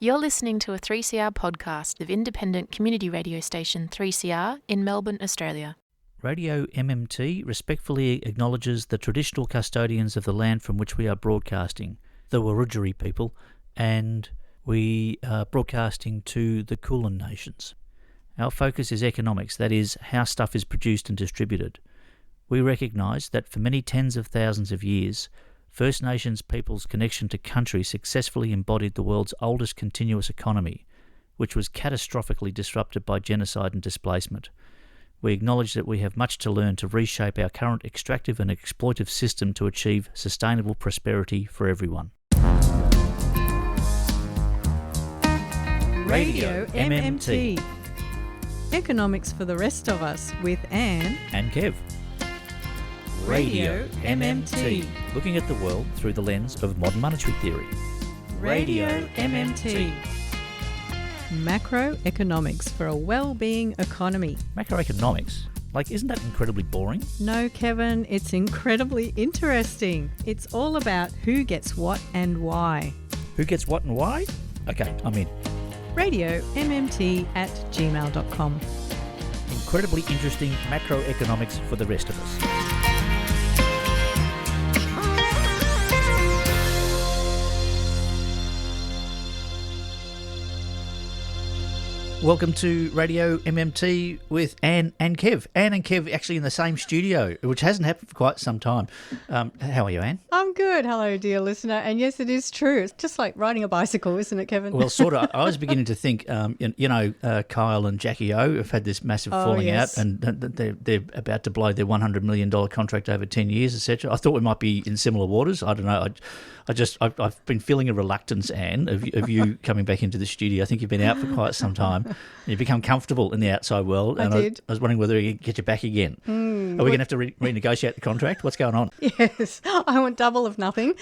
You're listening to a 3CR podcast of independent community radio station 3CR in Melbourne, Australia. Radio MMT respectfully acknowledges the traditional custodians of the land from which we are broadcasting, the Wurundjeri people, and we are broadcasting to the Kulin Nations. Our focus is economics, that is, how stuff is produced and distributed. We recognise that for many tens of thousands of years, First Nations people's connection to country successfully embodied the world's oldest continuous economy, which was catastrophically disrupted by genocide and displacement. We acknowledge that we have much to learn to reshape our current extractive and exploitive system to achieve sustainable prosperity for everyone. Radio MMT. Economics for the rest of us with Anne and Kev. Radio MMT. Looking at the world through the lens of modern monetary theory. Radio MMT. Macroeconomics for a well-being economy. Macroeconomics? Isn't that incredibly boring? No, Kevin, it's incredibly interesting. It's all about who gets what and why. Who gets what and why? Okay, I'm in. RadioMMT@gmail.com. Incredibly interesting macroeconomics for the rest of us. Welcome to Radio MMT with Anne and Kev. Anne and Kev actually in the same studio, which hasn't happened for quite some time. How are you, Anne? I'm good. Hello, dear listener. And yes, it is true. It's just like riding a bicycle, isn't it, Kevin? Well, sort of. I was beginning to think, Kyle and Jackie O have had this massive falling out, and they're about to blow their $100 million contract over 10 years, etc. I thought we might be in similar waters. I don't know. I've been feeling a reluctance, Anne, of you coming back into the studio. I think you've been out for quite some time. You've become comfortable in the outside world. And I was wondering whether we could get you back again. Are we going to have to renegotiate the contract? What's going on? Yes, I want double of nothing.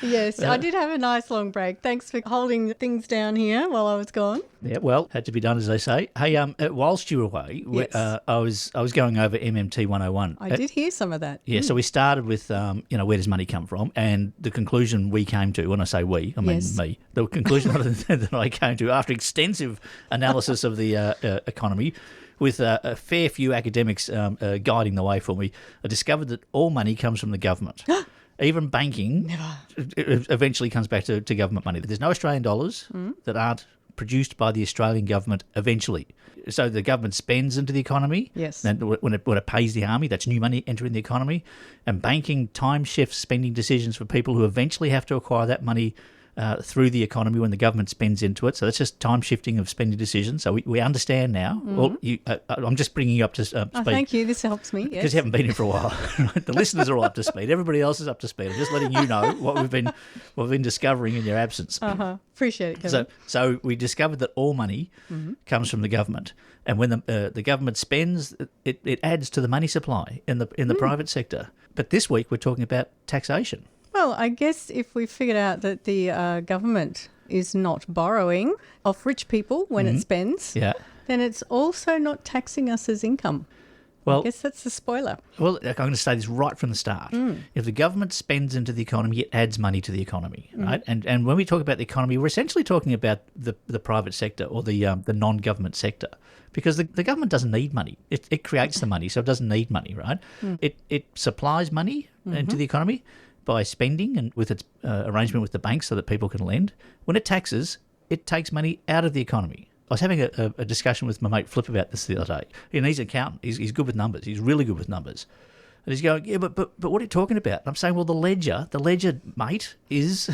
Yes, I did have a nice long break. Thanks for holding things down here while I was gone. Yeah, well, had to be done, as they say. Hey, whilst you were away, yes. I was going over MMT 101. I did hear some of that. Yeah, so we started with, where does money come from? And the conclusion we came to, when I say we, I mean me, the conclusion that I came to after extensive analysis of the economy, with a fair few academics guiding the way for me, I discovered that all money comes from the government. Even banking eventually comes back to government money. There's no Australian dollars that aren't produced by the Australian government eventually. So the government spends into the economy. Yes. And when it pays the army, that's new money entering the economy. And banking time shifts spending decisions for people who eventually have to acquire that money through the economy when the government spends into it. So that's just time shifting of spending decisions. So we understand now. Well, I'm just bringing you up to speed. Oh, thank you. This helps me. Because you haven't been here for a while. The listeners are all up to speed. Everybody else is up to speed. I'm just letting you know what we've been discovering in your absence. Appreciate it, Kevin. So we discovered that all money comes from the government, and when the government spends, it adds to the money supply in the private sector. But this week we're talking about taxation. Well, I guess if we figured out that the government is not borrowing off rich people when it spends, then it's also not taxing us as income. Well, I guess that's the spoiler. Well, I'm going to say this right from the start. If the government spends into the economy, it adds money to the economy, right? And when we talk about the economy, we're essentially talking about the private sector or the non-government sector, because the government doesn't need money. It creates the money, so it doesn't need money, right? It supplies money into the economy by spending and with its arrangement with the banks so that people can lend. When it taxes, it takes money out of the economy. I was having a discussion with my mate Flip about this the other day. And he's an accountant. He's good with numbers. He's really good with numbers. And he's going, yeah, but what are you talking about? And I'm saying, well, the ledger, mate, is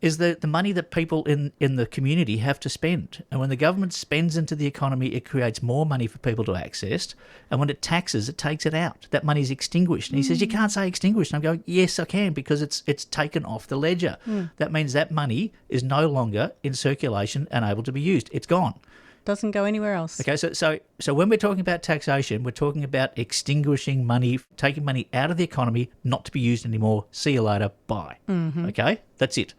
the money that people in the community have to spend. And when the government spends into the economy, it creates more money for people to access. And when it taxes, it takes it out. That money is extinguished. And he says, you can't say extinguished. And I'm going, yes, I can, because it's taken off the ledger. That means that money is no longer in circulation and able to be used. It's gone. Doesn't go anywhere else. Okay, so when we're talking about taxation, we're talking about extinguishing money, taking money out of the economy, not to be used anymore. See you later. Bye. Okay, that's it.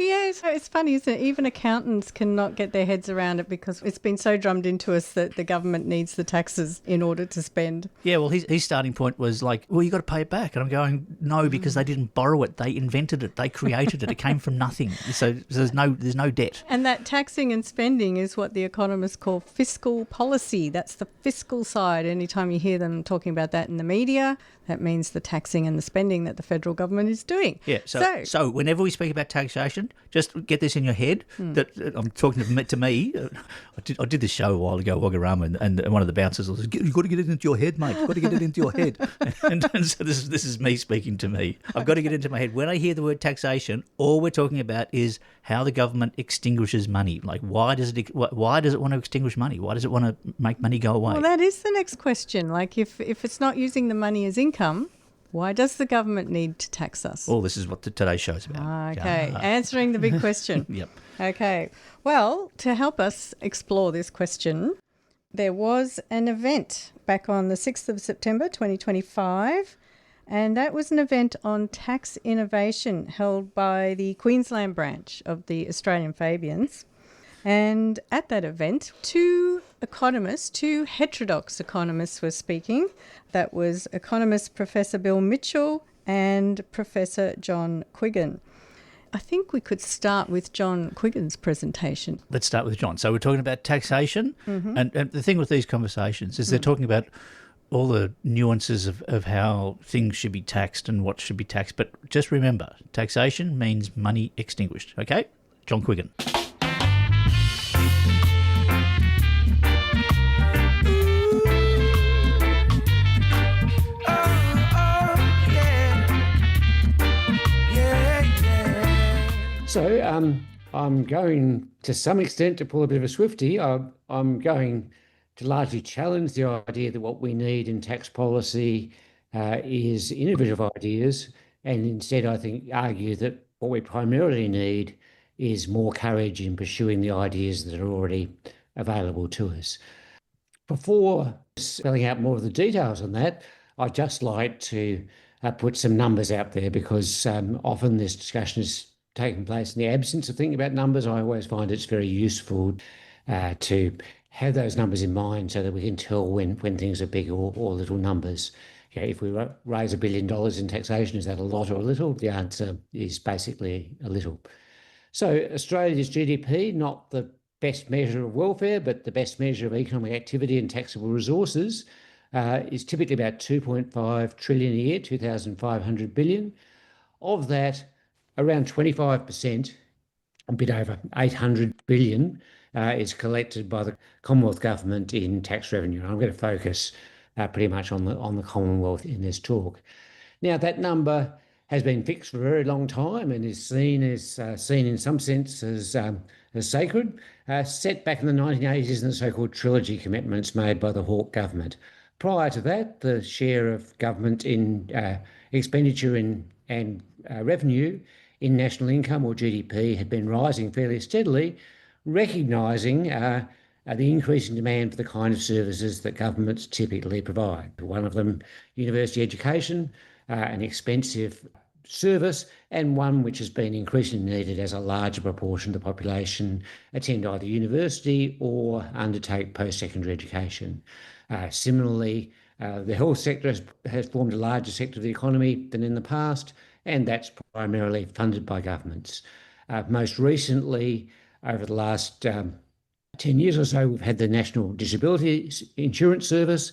Yes, it's funny, isn't it? Even accountants cannot get their heads around it because it's been so drummed into us that the government needs the taxes in order to spend. Yeah, well, his starting point was like, well, you got to pay it back. And I'm going, no, because they didn't borrow it. They invented it. They created it. It came from nothing. So there's no debt. And that taxing and spending is what the economists call fiscal policy. That's the fiscal side. Anytime you hear them talking about that in the media, that means the taxing and the spending that the federal government is doing. Yeah, so whenever we speak about taxation, just get this in your head that I'm talking to me. I did this show a while ago, Waggarama, and one of the bouncers was, you've got to get it into your head, mate. You've got to get it into your head. And so this is me speaking to me. I've got to get into my head. When I hear the word taxation, all we're talking about is how the government extinguishes money. Like, why does it want to extinguish money? Why does it want to make money go away? Well, that is the next question. Like, if it's not using the money as income, why does the government need to tax us? Well, this is what today's show's about. Okay, answering the big question. Yep. Okay, well, to help us explore this question, there was an event back on the 6th of September 2025, and that was an event on tax innovation held by the Queensland branch of the Australian Fabians. And at that event, two heterodox economists were speaking. That was economist Professor Bill Mitchell and Professor John Quiggin. I think we could start with John Quiggin's presentation. Let's start with John. So we're talking about taxation, and the thing with these conversations is they're talking about all the nuances of how things should be taxed and what should be taxed. But just remember, taxation means money extinguished, okay? John Quiggin. So I'm going to some extent to pull a bit of a Swiftie. I'm going to largely challenge the idea that what we need in tax policy is innovative ideas, and instead I think argue that what we primarily need is more courage in pursuing the ideas that are already available to us. Before spelling out more of the details on that, I'd just like to put some numbers out there because often this discussion is taking place in the absence of thinking about numbers. I always find it's very useful to have those numbers in mind so that we can tell when things are big or little numbers. If we raise $1 billion in taxation, is that a lot or a little? The answer is basically a little. So Australia's GDP, not the best measure of welfare, but the best measure of economic activity and taxable resources, is typically about 2.5 trillion a year, 2,500 billion. Of that, around 25%, a bit over 800 billion, is collected by the Commonwealth Government in tax revenue. I'm going to focus pretty much on the Commonwealth in this talk. Now, that number has been fixed for a very long time and is seen in some sense as sacred, set back in the 1980s in the so-called trilogy commitments made by the Hawke government. Prior to that, the share of government in expenditure and revenue in national income or GDP had been rising fairly steadily, recognising the increasing demand for the kind of services that governments typically provide. One of them, university education, an expensive service, and one which has been increasingly needed as a larger proportion of the population attend either university or undertake post-secondary education. Similarly, the health sector has formed a larger sector of the economy than in the past, and that's primarily funded by governments. Most recently, over the last 10 years or so, we've had the National Disability Insurance Service,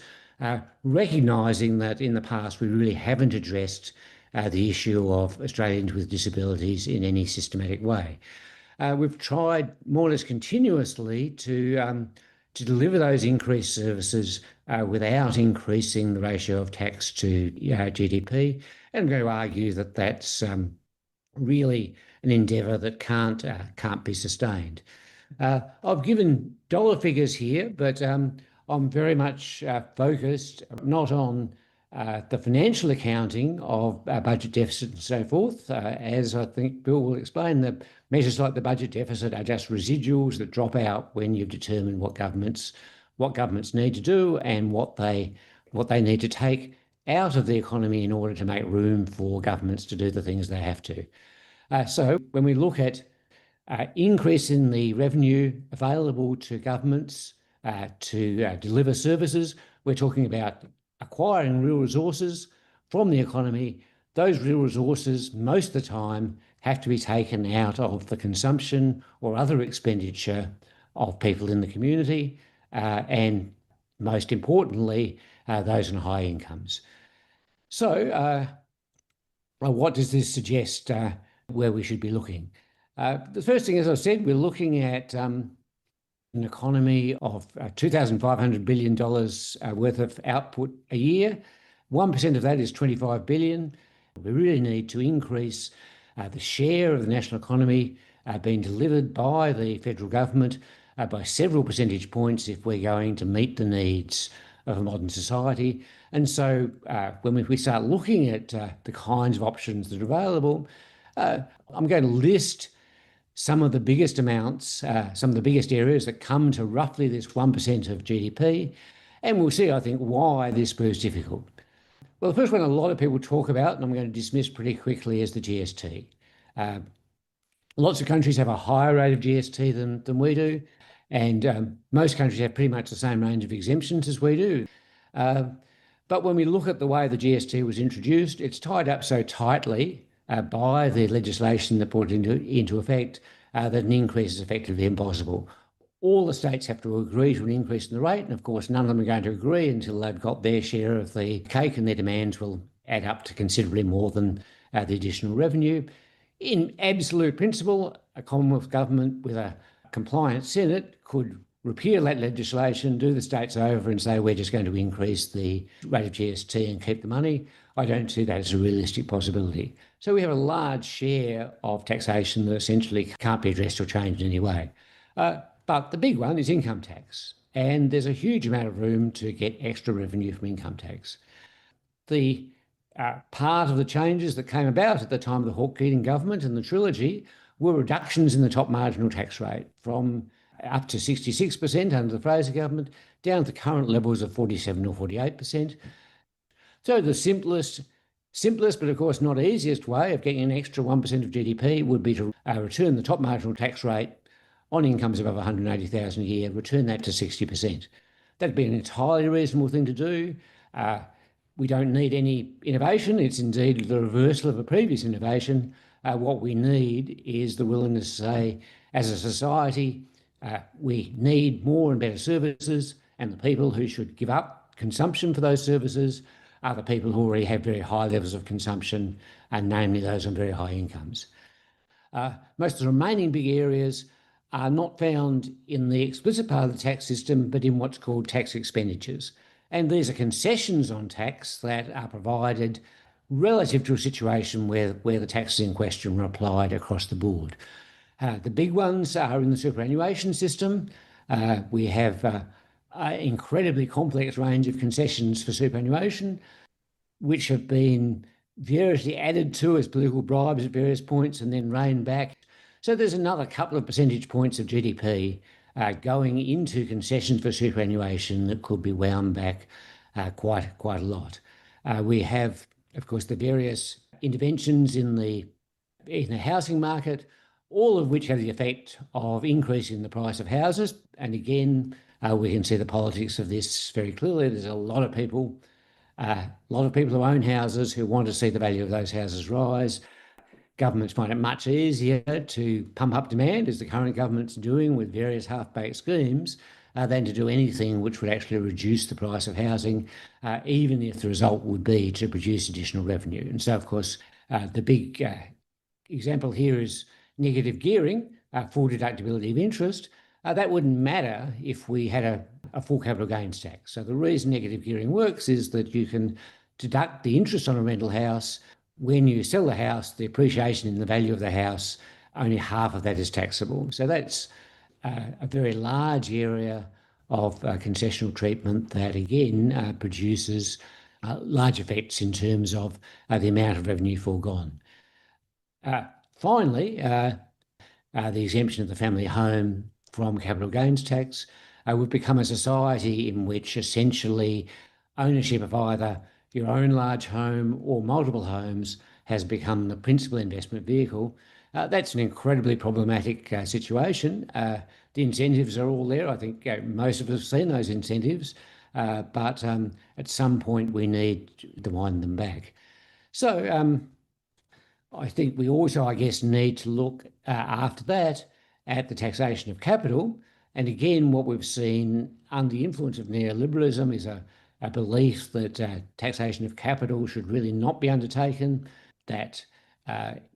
recognising that in the past we really haven't addressed the issue of Australians with disabilities in any systematic way. We've tried more or less continuously to deliver those increased services without increasing the ratio of tax to GDP. And I'm going to argue that that's really an endeavour that can't be sustained. I've given dollar figures here, but I'm very much focused not on the financial accounting of budget deficit and so forth. As I think Bill will explain, the measures like the budget deficit are just residuals that drop out when you determine what governments need to do and what they need to take out of the economy in order to make room for governments to do the things they have to. So when we look at increase in the revenue available to governments to deliver services. We're talking about acquiring real resources from the economy. Those real resources, most of the time, have to be taken out of the consumption or other expenditure of people in the community, and most importantly, those on high incomes. So what does this suggest where we should be looking? The first thing, as I said, we're looking at an economy of $2,500 billion worth of output a year. 1% of that is $25 billion. We really need to increase the share of the national economy being delivered by the federal government by several percentage points if we're going to meet the needs of a modern society. And so when we start looking at the kinds of options that are available, I'm going to list some of the biggest amounts, some of the biggest areas that come to roughly this 1% of GDP, and we'll see, I think, why this proves difficult. Well, the first one a lot of people talk about, and I'm going to dismiss pretty quickly, is the GST. Lots of countries have a higher rate of GST than we do, and most countries have pretty much the same range of exemptions as we do. But when we look at the way the GST was introduced, it's tied up so tightly by the legislation that put it into effect that an increase is effectively impossible. All the states have to agree to an increase in the rate, and of course none of them are going to agree until they've got their share of the cake, and their demands will add up to considerably more than the additional revenue. In absolute principle, a Commonwealth government with a compliant Senate could repeal that legislation, do the states over and say, we're just going to increase the rate of GST and keep the money. I don't see that as a realistic possibility. So we have a large share of taxation that essentially can't be addressed or changed in any way. But the big one is income tax, and there's a huge amount of room to get extra revenue from income tax. The part of the changes that came about at the time of the Hawke-Keating government and the trilogy were reductions in the top marginal tax rate from up to 66% under the Fraser government down to current levels of 47 or 48%. So the simplest, but of course not easiest way of getting an extra 1% of GDP would be to return the top marginal tax rate on incomes above $180,000 a year, return that to 60%. That'd be an entirely reasonable thing to do. We don't need any innovation. It's indeed the reversal of a previous innovation. What we need is the willingness to say, as a society, we need more and better services, and the people who should give up consumption for those services are the people who already have very high levels of consumption, and namely those on very high incomes. Most of the remaining big areas are not found in the explicit part of the tax system, but in what's called tax expenditures. And these are concessions on tax that are provided relative to a situation where the taxes in question were applied across the board. The big ones are in the superannuation system. We have an incredibly complex range of concessions for superannuation, which have been variously added to as political bribes at various points and then reined back. So there's another couple of percentage points of GDP going into concessions for superannuation that could be wound back quite a lot. We have, of course, the various interventions in the housing market, all of which have the effect of increasing the price of houses. And again, we can see the politics of this very clearly. There's a lot of people who own houses who want to see the value of those houses rise. Governments find it much easier to pump up demand, as the current government's doing with various half-baked schemes, than to do anything which would actually reduce the price of housing, even if the result would be to produce additional revenue. And so, of course, the big example here is negative gearing, full deductibility of interest. That wouldn't matter if we had a full capital gains tax. So the reason negative gearing works is that you can deduct the interest on a rental house. When you sell the house, the appreciation in the value of the house, only half of that is taxable. So that's a very large area of concessional treatment that, again, produces large effects in terms of the amount of revenue foregone. Finally, the exemption of the family home from capital gains tax. We've become a society in which essentially ownership of either your own large home or multiple homes has become the principal investment vehicle. That's an incredibly problematic situation. The incentives are all there. I think most of us have seen those incentives, but at some point we need to wind them back. So I think we also, I guess, need to look after that at the taxation of capital. And again, what we've seen under the influence of neoliberalism is a belief that taxation of capital should really not be undertaken, that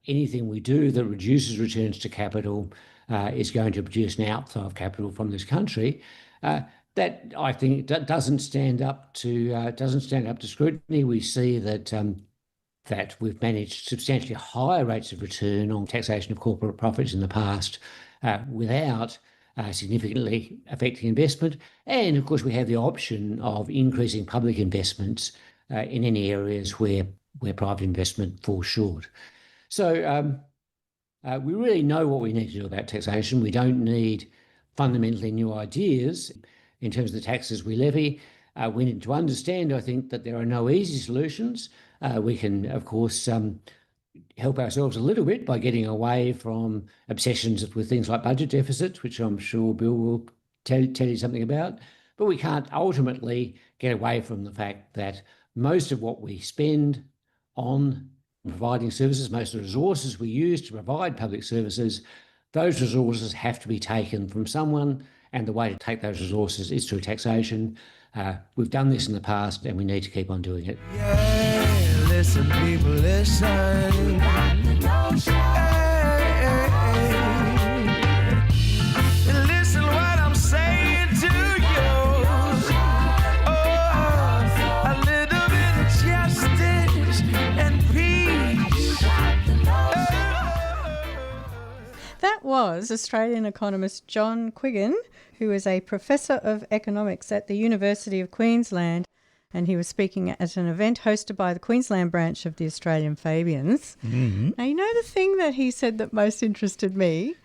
anything we do that reduces returns to capital is going to produce an outflow of capital from this country. That I think doesn't stand up to scrutiny. We see that that we've managed substantially higher rates of return on taxation of corporate profits in the past without significantly affecting investment. And of course, we have the option of increasing public investments in any areas where private investment falls short. So we really know what we need to do about taxation. We don't need fundamentally new ideas in terms of the taxes we levy. We need to understand, I think, that there are no easy solutions. We can, of course, help ourselves a little bit by getting away from obsessions with things like budget deficits, which I'm sure Bill will tell you something about. But we can't ultimately get away from the fact that most of what we spend on providing services, most of the resources we use to provide public services, those resources have to be taken from someone, and the way to take those resources is through taxation. We've done this in the past, and we need to keep on doing it. Yeah, listen, people, listen. Listen what I'm saying to you. Oh, a little bit of justice and peace. That was Australian economist John Quiggin, who is a professor of economics at the University of Queensland, and he was speaking at an event hosted by the Queensland branch of the Australian Fabians. Mm-hmm. Now, you know the thing that he said that most interested me,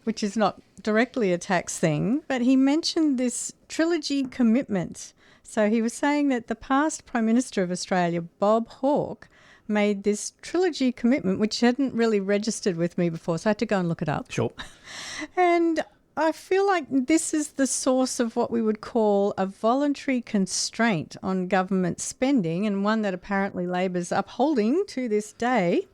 which is not directly a tax thing, but he mentioned this trilogy commitment. So he was saying that the past Prime Minister of Australia, Bob Hawke, made this trilogy commitment, which hadn't really registered with me before, so I had to go and look it up. Sure. And I feel like this is the source of what we would call a voluntary constraint on government spending, and one that apparently Labor's upholding to this day.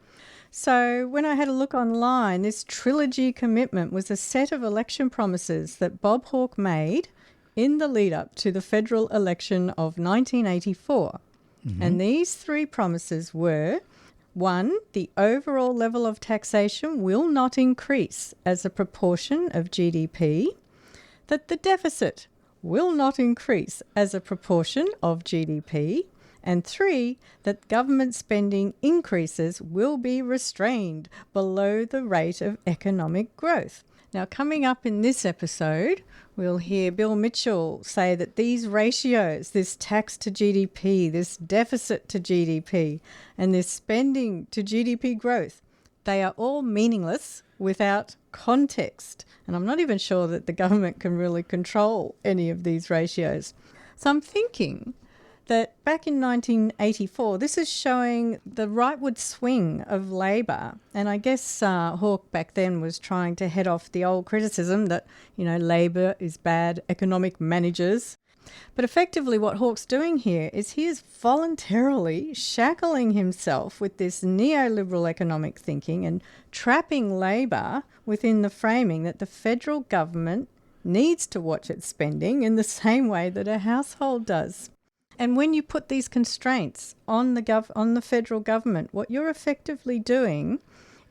So when I had a look online, this trilogy commitment was a set of election promises that Bob Hawke made in the lead up to the federal election of 1984. Mm-hmm. And these three promises were: 1, the overall level of taxation will not increase as a proportion of GDP, that the deficit will not increase as a proportion of GDP, and 3, that government spending increases will be restrained below the rate of economic growth. Now, coming up in this episode, we'll hear Bill Mitchell say that these ratios, this tax to GDP, this deficit to GDP, and this spending to GDP growth, they are all meaningless without context. And I'm not even sure that the government can really control any of these ratios. So I'm thinking that back in 1984, this is showing the rightward swing of Labor. And I guess Hawke back then was trying to head off the old criticism that, Labor is bad economic managers. But effectively what Hawke's doing here is he is voluntarily shackling himself with this neoliberal economic thinking and trapping Labor within the framing that the federal government needs to watch its spending in the same way that a household does. And when you put these constraints on the federal government, what you're effectively doing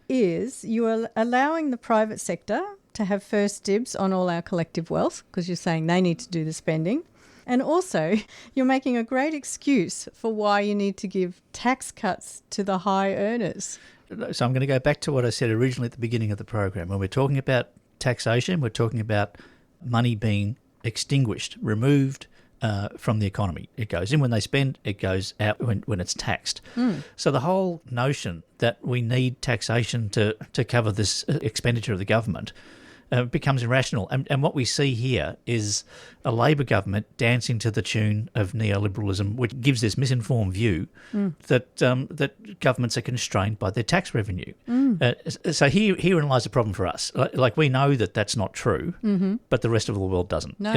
is you are allowing the private sector to have first dibs on all our collective wealth, because you're saying they need to do the spending. And also, you're making a great excuse for why you need to give tax cuts to the high earners. So I'm going to go back to what I said originally at the beginning of the program. When we're talking about taxation, we're talking about money being extinguished, removed from the economy. It goes in when they spend, it goes out when it's taxed. So the whole notion that we need taxation to cover this expenditure of the government becomes irrational. And what we see here is a Labor government dancing to the tune of neoliberalism, which gives this misinformed view that governments are constrained by their tax revenue. So herein lies the problem for us. Like we know that that's not true, but the rest of the world doesn't. No.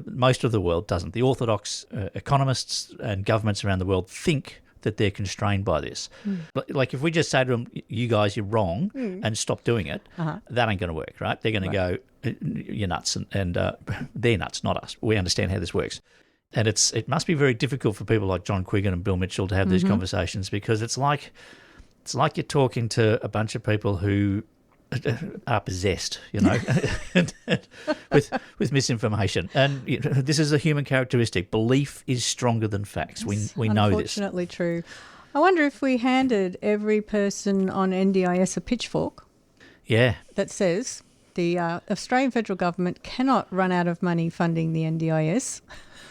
Most of the world doesn't. The orthodox economists and governments around the world think that they're constrained by this. Like if we just say to them, you guys, you're wrong, and stop doing it, that ain't going to work, right? They're going to go, you're nuts, and they're nuts, not us. We understand how this works. And it must be very difficult for people like John Quiggin and Bill Mitchell to have these conversations, because it's like you're talking to a bunch of people who are possessed, with misinformation. And this is a human characteristic. Belief is stronger than facts. We know this. Unfortunately true. I wonder if we handed every person on NDIS a pitchfork that says the Australian federal government cannot run out of money funding the NDIS.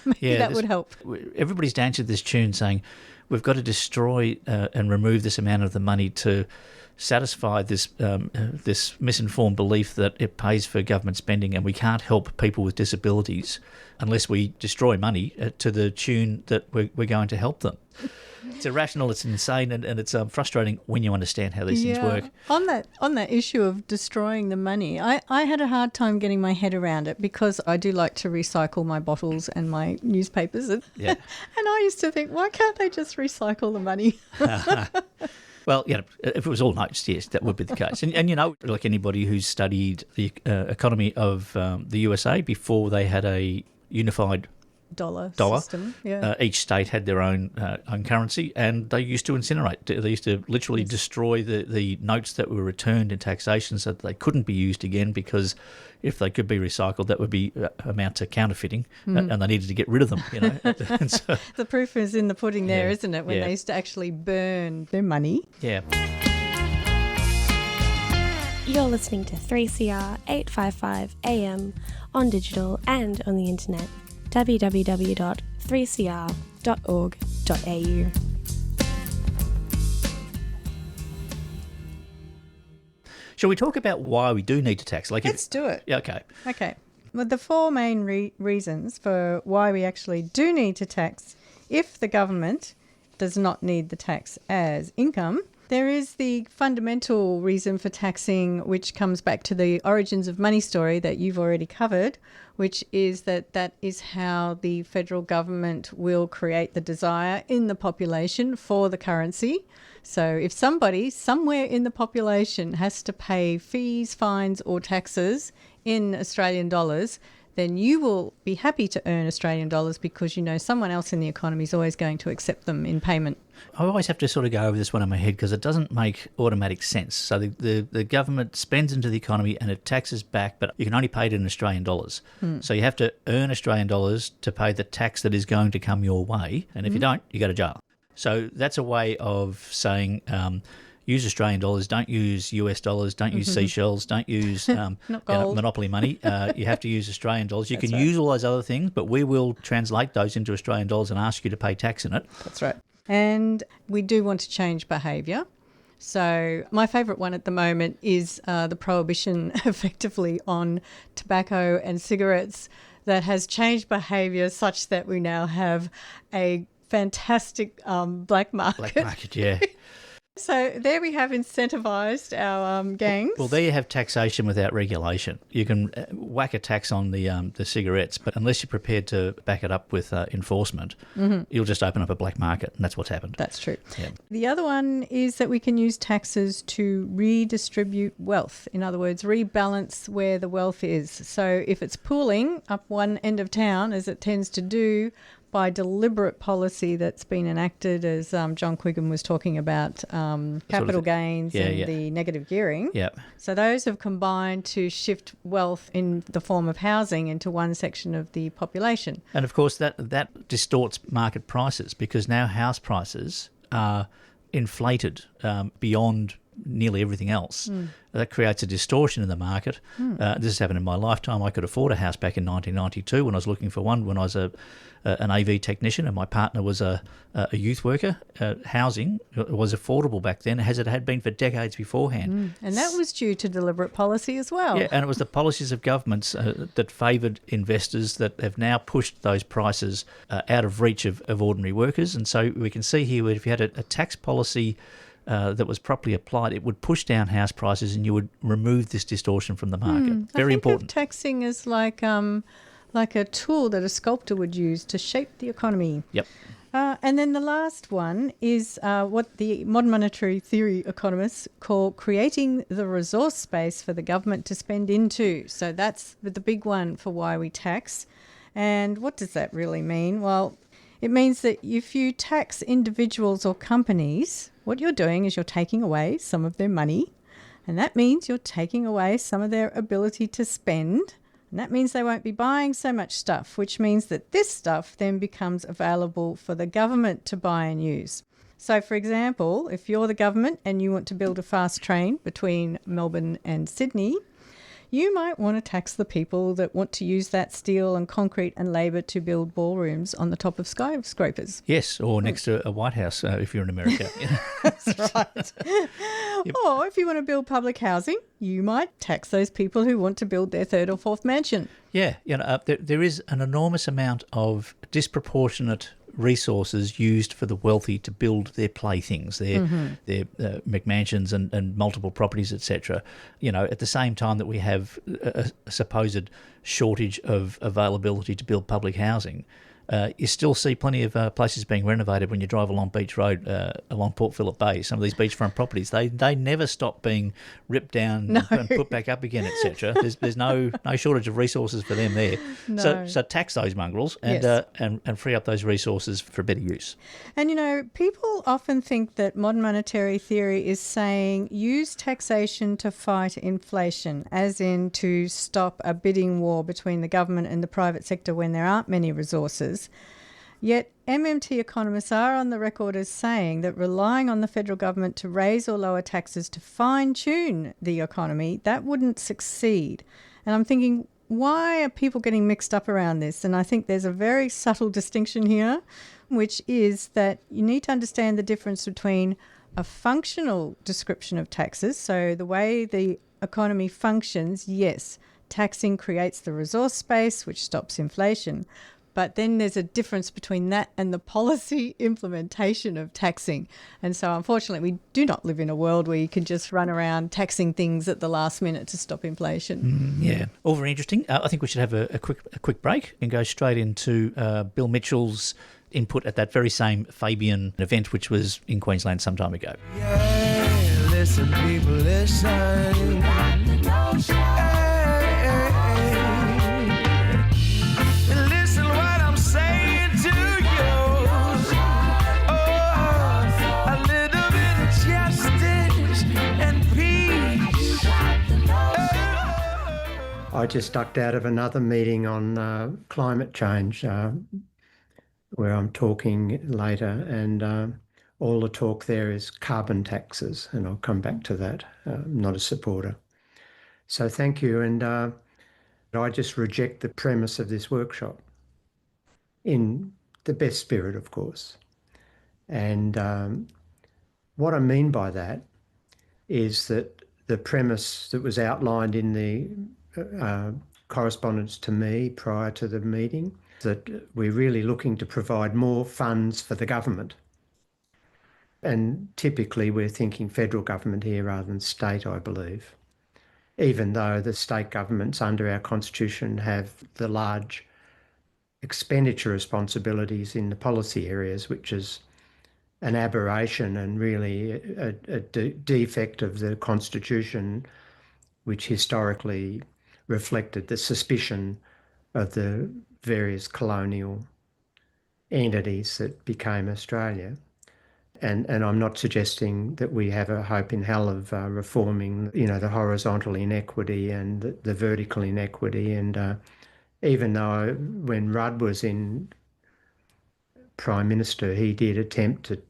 Maybe that would help. Everybody's dancing to this tune saying we've got to destroy and remove this amount of the money to satisfy this misinformed belief that it pays for government spending, and we can't help people with disabilities unless we destroy money to the tune that we're going to help them. It's irrational, it's insane, and it's frustrating when you understand how these things work. On that issue of destroying the money, I had a hard time getting my head around it, because I do like to recycle my bottles and my newspapers. And I used to think, why can't they just recycle the money? Well, if it was all notes, yes, that would be the case. And like anybody who's studied the economy of the USA before they had a unified dollar system. Each state had their own currency, and they used to incinerate. They used to literally destroy the notes that were returned in taxation so that they couldn't be used again, because if they could be recycled, that would be amount to counterfeiting, and they needed to get rid of them. And so, the proof is in the pudding there, isn't it? When they used to actually burn their money. Yeah. You're listening to 3CR 855 AM on digital and on the internet. www.3cr.org.au. Shall we talk about why we do need to tax? Let's do it. Yeah, okay. Okay. Well, the four main reasons for why we actually do need to tax, if the government does not need the tax as income, there is the fundamental reason for taxing, which comes back to the origins of money story that you've already covered, which is that is how the federal government will create the desire in the population for the currency. So if somebody somewhere in the population has to pay fees, fines or taxes in Australian dollars, then you will be happy to earn Australian dollars, because someone else in the economy is always going to accept them in payment. I always have to sort of go over this one in my head, because it doesn't make automatic sense. So the government spends into the economy and it taxes back, but you can only pay it in Australian dollars. So you have to earn Australian dollars to pay the tax that is going to come your way. And if you don't, you go to jail. So that's a way of saying use Australian dollars, don't use US dollars, don't use seashells, don't use monopoly money. You have to use Australian dollars. You can use all those other things, but we will translate those into Australian dollars and ask you to pay tax in it. That's right. And we do want to change behaviour. So my favourite one at the moment is the prohibition effectively on tobacco and cigarettes that has changed behaviour such that we now have a fantastic black market. Black market, yeah. So there we have incentivised our gangs. Well, there you have taxation without regulation. You can whack a tax on the cigarettes, but unless you're prepared to back it up with enforcement, you'll just open up a black market, and that's what's happened. That's true. Yeah. The other one is that we can use taxes to redistribute wealth. In other words, rebalance where the wealth is. So if it's pooling up one end of town, as it tends to do, by deliberate policy that's been enacted, as John Quiggin was talking about, capital gains and the negative gearing. Yeah. So those have combined to shift wealth in the form of housing into one section of the population. And of course that distorts market prices, because now house prices are inflated beyond nearly everything else. That creates a distortion in the market. This has happened in my lifetime. I could afford a house back in 1992 when I was looking for one, when I was an AV technician and my partner was a youth worker. Housing was affordable back then, as it had been for decades beforehand. And that was due to deliberate policy as well. Yeah, and it was the policies of governments that favoured investors that have now pushed those prices out of reach of ordinary workers. And so we can see here, if you had a tax policy that was properly applied, it would push down house prices and you would remove this distortion from the market. Very important. I think of taxing as like a tool that a sculptor would use to shape the economy. Yep. And then the last one is what the modern monetary theory economists call creating the resource space for the government to spend into. So that's the big one for why we tax. And what does that really mean? Well, it means that if you tax individuals or companies, what you're doing is you're taking away some of their money, and that means you're taking away some of their ability to spend, and that means they won't be buying so much stuff, which means that this stuff then becomes available for the government to buy and use. So, for example, if you're the government and you want to build a fast train between Melbourne and Sydney, you might want to tax the people that want to use that steel and concrete and labour to build ballrooms on the top of skyscrapers. Yes, or next to a White House if you're in America. That's right. Yep. Or if you want to build public housing, you might tax those people who want to build their third or fourth mansion. Yeah, there is an enormous amount of disproportionate resources used for the wealthy to build their playthings, their McMansions and multiple properties, etc. At the same time that we have a supposed shortage of availability to build public housing, you still see plenty of places being renovated when you drive along Beach Road, along Port Phillip Bay. Some of these beachfront properties, they never stop being ripped down and put back up again, etc. There's no shortage of resources for them there. No. So tax those mongrels and, Yes. and free up those resources for better use. And, people often think that modern monetary theory is saying use taxation to fight inflation, as in to stop a bidding war between the government and the private sector when there aren't many resources. Yet MMT economists are on the record as saying that relying on the federal government to raise or lower taxes to fine-tune the economy, that wouldn't succeed. And I'm thinking, why are people getting mixed up around this? And I think there's a very subtle distinction here, which is that you need to understand the difference between a functional description of taxes, so the way the economy functions, yes, taxing creates the resource space, which stops inflation. But then there's a difference between that and the policy implementation of taxing. And so, unfortunately, we do not live in a world where you can just run around taxing things at the last minute to stop inflation. Yeah, all very interesting. I think we should have a quick break and go straight into Bill Mitchell's input at that very same Fabian event, which was in Queensland some time ago. Yeah, listen, people, listen. Listen what I'm saying to you. Oh, a little bit of justice and peace. I just ducked out of another meeting on climate change where I'm talking later, and all the talk there is carbon taxes, and I'll come back to that. I'm not a supporter. So thank you, and I just reject the premise of this workshop in the best spirit, of course. And what I mean by that is that the premise that was outlined in the correspondence to me prior to the meeting, that we're really looking to provide more funds for the government. And typically we're thinking federal government here rather than state, I believe, even though the state governments under our constitution have the large expenditure responsibilities in the policy areas, which is an aberration and really a defect of the constitution, which historically reflected the suspicion of the various colonial entities that became Australia. And I'm not suggesting that we have a hope in hell of reforming, the horizontal inequity and the vertical inequity. And even though when Rudd was in Prime Minister, he did attempt to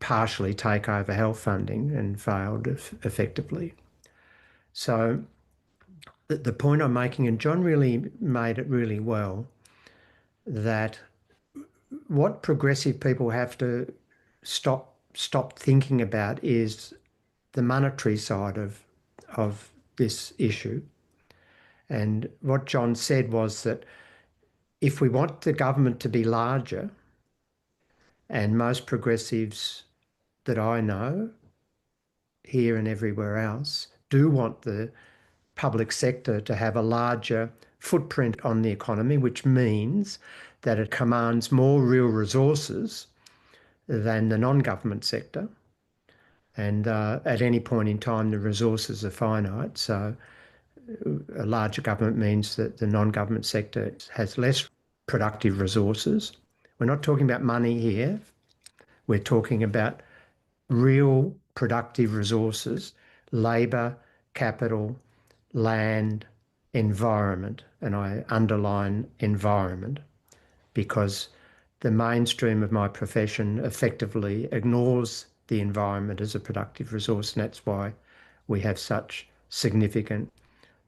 partially take over health funding and failed effectively. So the point I'm making, and John really made it really well, that what progressive people have to stop thinking about is the monetary side of this issue. And what John said was that if we want the government to be larger, and most progressives that I know here and everywhere else do want the public sector to have a larger footprint on the economy, which means that it commands more real resources than the non-government sector. And at any point in time, the resources are finite. So a larger government means that the non-government sector has less productive resources. We're not talking about money here. We're talking about real productive resources, labour, capital, land, environment, and I underline environment because the mainstream of my profession effectively ignores the environment as a productive resource, and that's why we have such significant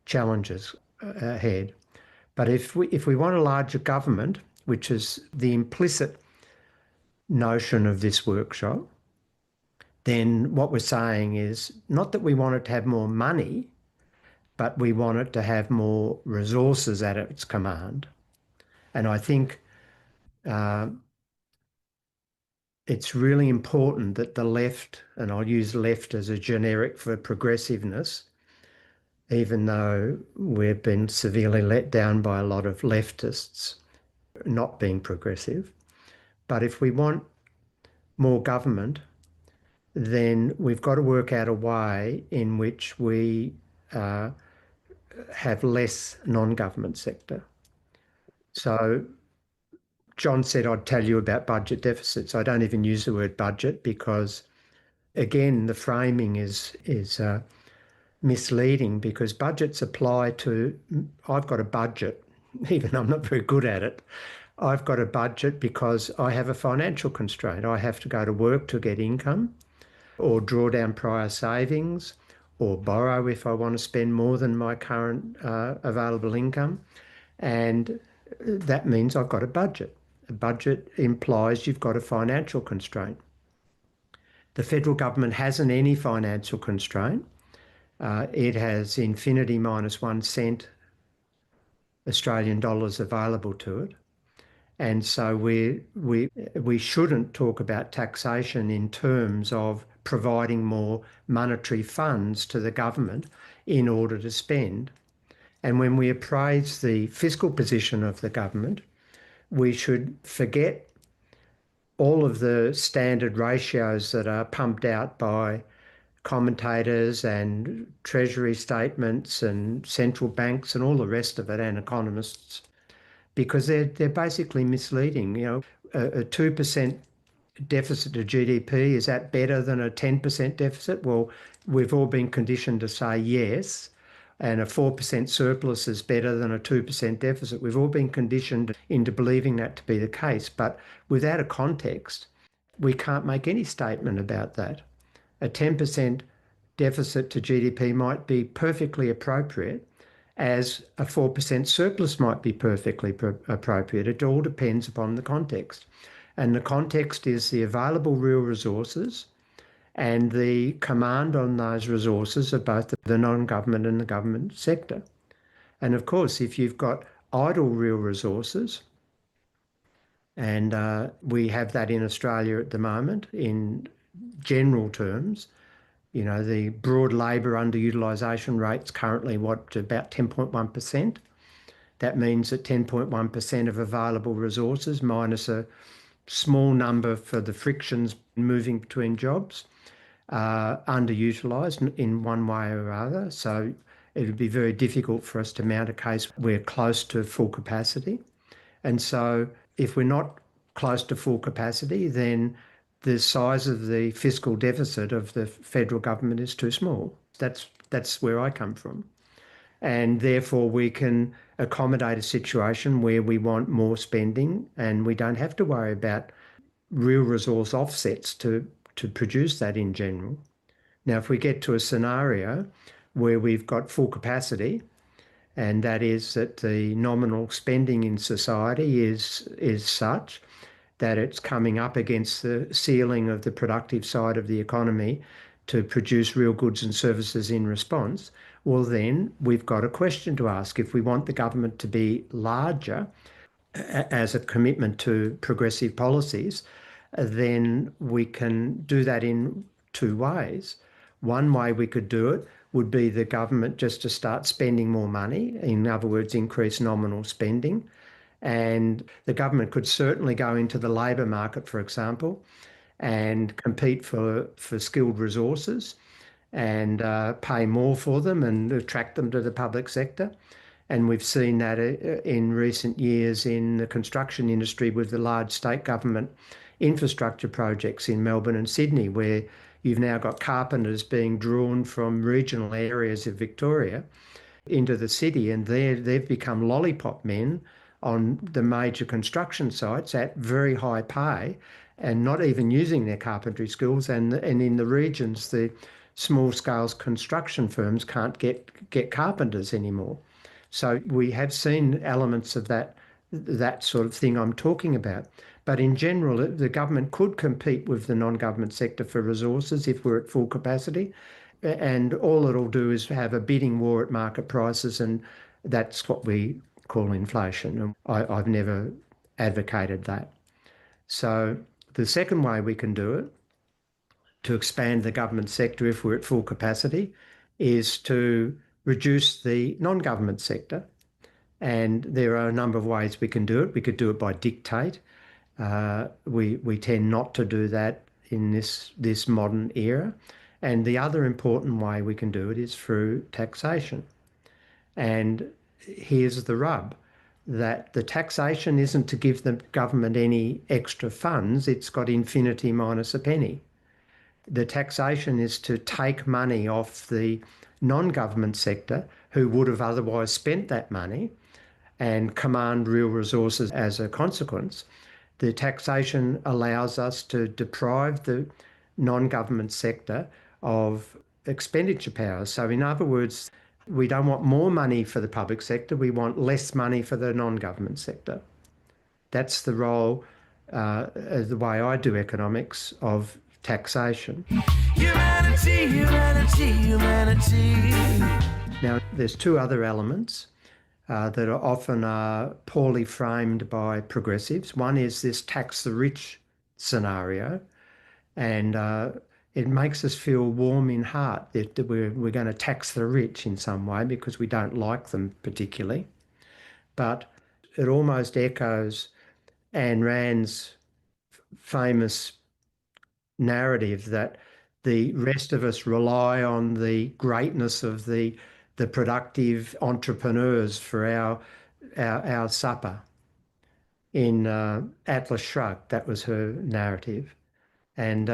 challenges ahead. But if we want a larger government, which is the implicit notion of this workshop, then what we're saying is not that we want it to have more money, but we want it to have more resources at its command. And I think it's really important that the left, and I'll use left as a generic for progressiveness, even though we've been severely let down by a lot of leftists not being progressive. But if we want more government, then we've got to work out a way in which we have less non-government sector. So John said I'd tell you about budget deficits. I don't even use the word budget because, again, the framing is misleading because budgets apply to, I've got a budget, even though I'm not very good at it. I've got a budget because I have a financial constraint. I have to go to work to get income or draw down prior savings or borrow if I want to spend more than my current available income. And that means I've got a budget. A budget implies you've got a financial constraint. The federal government hasn't any financial constraint. It has infinity minus 1 cent Australian dollars available to it. And so we shouldn't talk about taxation in terms of providing more monetary funds to the government in order to spend. And when we appraise the fiscal position of the government, we should forget all of the standard ratios that are pumped out by commentators and treasury statements and central banks and all the rest of it and economists, because they're basically misleading. You know, a 2% deficit to GDP, is that better than a 10% deficit? Well, we've all been conditioned to say yes, and a 4% surplus is better than a 2% deficit. We've all been conditioned into believing that to be the case, but without a context, we can't make any statement about that. A 10% deficit to GDP might be perfectly appropriate, as a 4% surplus might be perfectly appropriate. It all depends upon the context. And the context is the available real resources and the command on those resources of both the non-government and the government sector. And of course, if you've got idle real resources, and we have that in Australia at the moment in general terms, you know, the broad labour underutilisation rate's currently, about 10.1%. That means that 10.1% of available resources minus a small number for the frictions moving between jobs are underutilised in one way or other. So it would be very difficult for us to mount a case we're close to full capacity. And so if we're not close to full capacity, then the size of the fiscal deficit of the federal government is too small. That's where I come from. And therefore we can accommodate a situation where we want more spending and we don't have to worry about real resource offsets to to produce that in general. Now, if we get to a scenario where we've got full capacity, and that is that the nominal spending in society is such that it's coming up against the ceiling of the productive side of the economy to produce real goods and services in response, well, then we've got a question to ask. If we want the government to be larger as a commitment to progressive policies, then we can do that in two ways. One way we could do it would be the government just to start spending more money, in other words, increase nominal spending. And the government could certainly go into the labour market, for example, and compete for skilled resources and pay more for them and attract them to the public sector. And we've seen that in recent years in the construction industry with the large state government infrastructure projects in Melbourne and Sydney, where you've now got carpenters being drawn from regional areas of Victoria into the city, and they've become lollipop men on the major construction sites at very high pay and not even using their carpentry skills. And in the regions, the small-scale construction firms can't get carpenters anymore. So we have seen elements of that sort of thing I'm talking about. But in general, the government could compete with the non-government sector for resources if we're at full capacity. And all it'll do is have a bidding war at market prices, and that's what we call inflation. And I've never advocated that. So the second way we can do it, to expand the government sector if we're at full capacity, is to reduce the non-government sector. And there are a number of ways we can do it. We could do it by dictate. We tend not to do that in this modern era. And the other important way we can do it is through taxation. And here's the rub, that the taxation isn't to give the government any extra funds, it's got infinity minus a penny. The taxation is to take money off the non-government sector who would have otherwise spent that money and command real resources as a consequence. The taxation allows us to deprive the non-government sector of expenditure powers. So in other words, we don't want more money for the public sector, we want less money for the non-government sector. That's the role, the way I do economics, of taxation. Humanity, humanity, humanity. Now, there's two other elements that are often poorly framed by progressives. One is this tax the rich scenario, and it makes us feel warm in heart that we're going to tax the rich in some way because we don't like them particularly. But it almost echoes Ayn Rand's famous narrative that the rest of us rely on the greatness of the productive entrepreneurs for our supper. In Atlas Shrugged, that was her narrative. And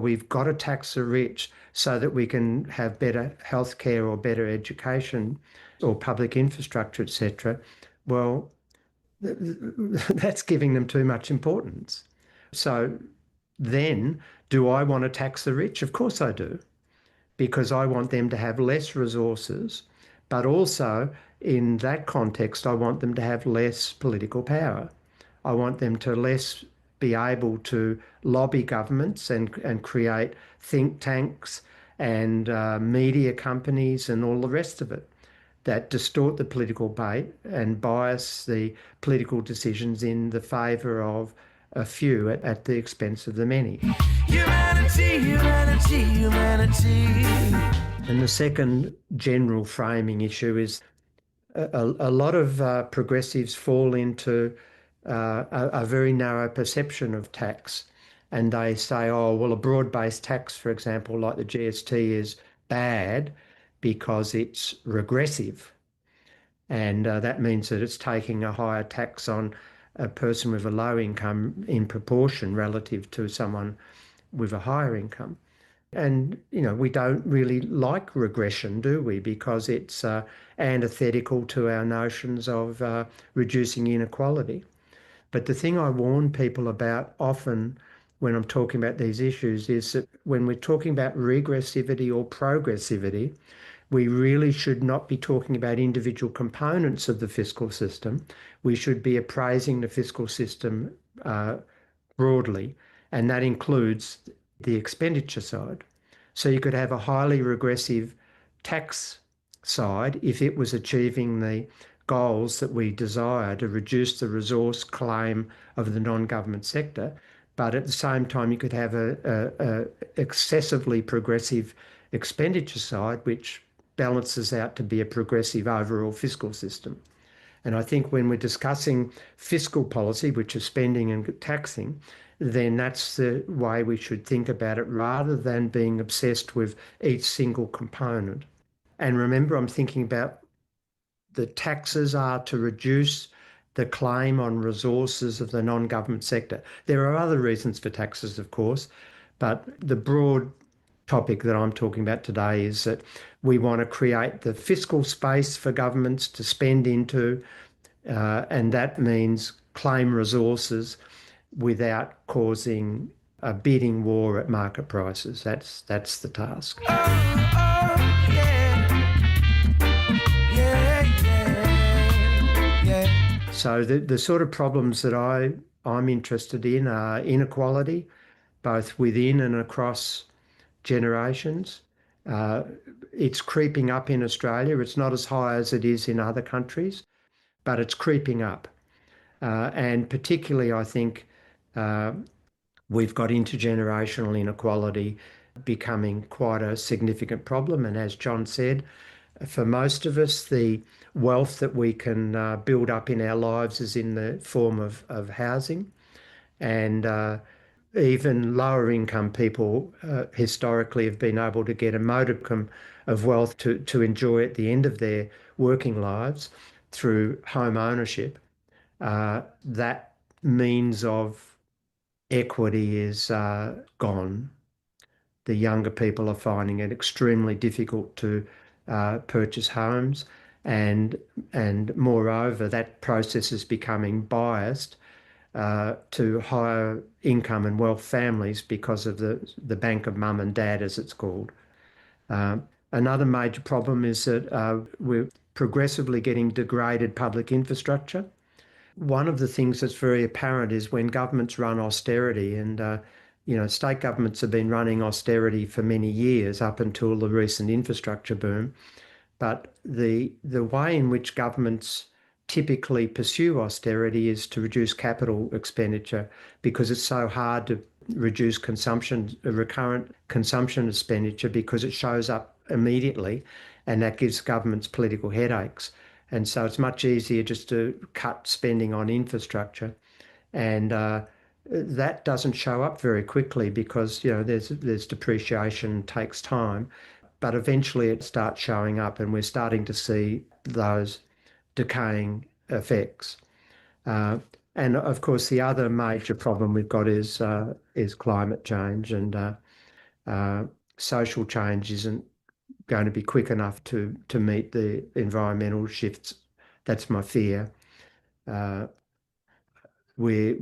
we've got to tax the rich so that we can have better healthcare or better education or public infrastructure, etc. Well, that's giving them too much importance. So then, do I want to tax the rich? Of course I do, because I want them to have less resources, but also in that context, I want them to have less political power. I want them to less be able to lobby governments and create think tanks and media companies and all the rest of it that distort the political debate and bias the political decisions in the favour of a few at the expense of the many. Humanity, humanity, humanity. And the second general framing issue is a lot of progressives fall into a very narrow perception of tax. And they say, oh, well, a broad-based tax, for example, like the GST, is bad because it's regressive. And that means that it's taking a higher tax on a person with a low income in proportion relative to someone with a higher income. And, you know, we don't really like regression, do we? Because it's antithetical to our notions of reducing inequality. But the thing I warn people about often when I'm talking about these issues is that when we're talking about regressivity or progressivity, we really should not be talking about individual components of the fiscal system. We should be appraising the fiscal system broadly, and that includes the expenditure side. So you could have a highly regressive tax side if it was achieving the goals that we desire to reduce the resource claim of the non-government sector, but at the same time you could have a excessively progressive expenditure side which balances out to be a progressive overall fiscal system. And I think when we're discussing fiscal policy, which is spending and taxing, then that's the way we should think about it rather than being obsessed with each single component. And remember, I'm thinking about the taxes are to reduce the claim on resources of the non-government sector. There are other reasons for taxes, of course, but the broad topic that I'm talking about today is that we want to create the fiscal space for governments to spend into, and that means claim resources without causing a bidding war at market prices. That's the task. So the sort of problems that I'm interested in are inequality, both within and across generations. It's creeping up in Australia. It's not as high as it is in other countries, but it's creeping up. And particularly, I think, we've got intergenerational inequality becoming quite a significant problem. And as John said, for most of us, the wealth that we can build up in our lives is in the form of housing. And even lower income people historically have been able to get a modicum of wealth to enjoy at the end of their working lives through home ownership. That means of equity is gone. The younger people are finding it extremely difficult to purchase homes, and moreover, that process is becoming biased to higher income and wealth families because of the bank of mum and dad, as it's called. Another major problem is that we're progressively getting degraded public infrastructure. One of the things that's very apparent is when governments run austerity, and state governments have been running austerity for many years up until the recent infrastructure boom. But the way in which governments typically pursue austerity is to reduce capital expenditure because it's so hard to reduce recurrent consumption expenditure because it shows up immediately, and that gives governments political headaches. And so it's much easier just to cut spending on infrastructure. And that doesn't show up very quickly because, there's depreciation, takes time, but eventually it starts showing up and we're starting to see those decaying effects. And of course, the other major problem we've got is climate change, and social change isn't going to be quick enough to meet the environmental shifts. That's my fear. We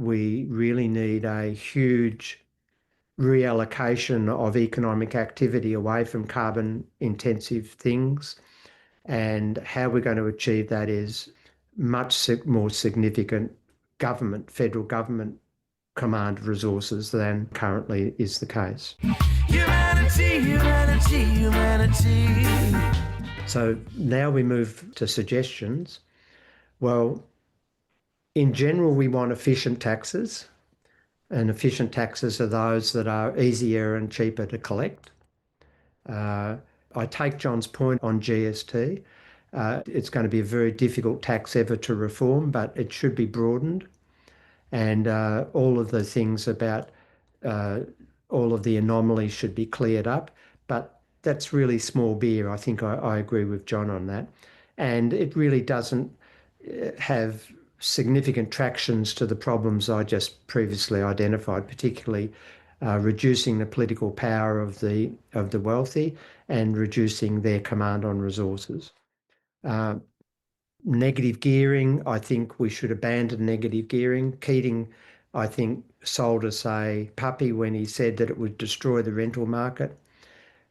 really need a huge reallocation of economic activity away from carbon-intensive things, and how we're going to achieve that is much more significant federal government command of resources than currently is the case. Humanity, humanity, humanity. So now we move to suggestions. Well, in general, we want efficient taxes, and efficient taxes are those that are easier and cheaper to collect. I take John's point on GST. It's going to be a very difficult tax ever to reform, but it should be broadened. And all of the things about all of the anomalies should be cleared up. But that's really small beer. I think I agree with John on that. And it really doesn't have significant tractions to the problems I just previously identified, particularly reducing the political power of the wealthy and reducing their command on resources. Negative gearing, I think we should abandon negative gearing. Keating I think, sold us a puppy when he said that it would destroy the rental market.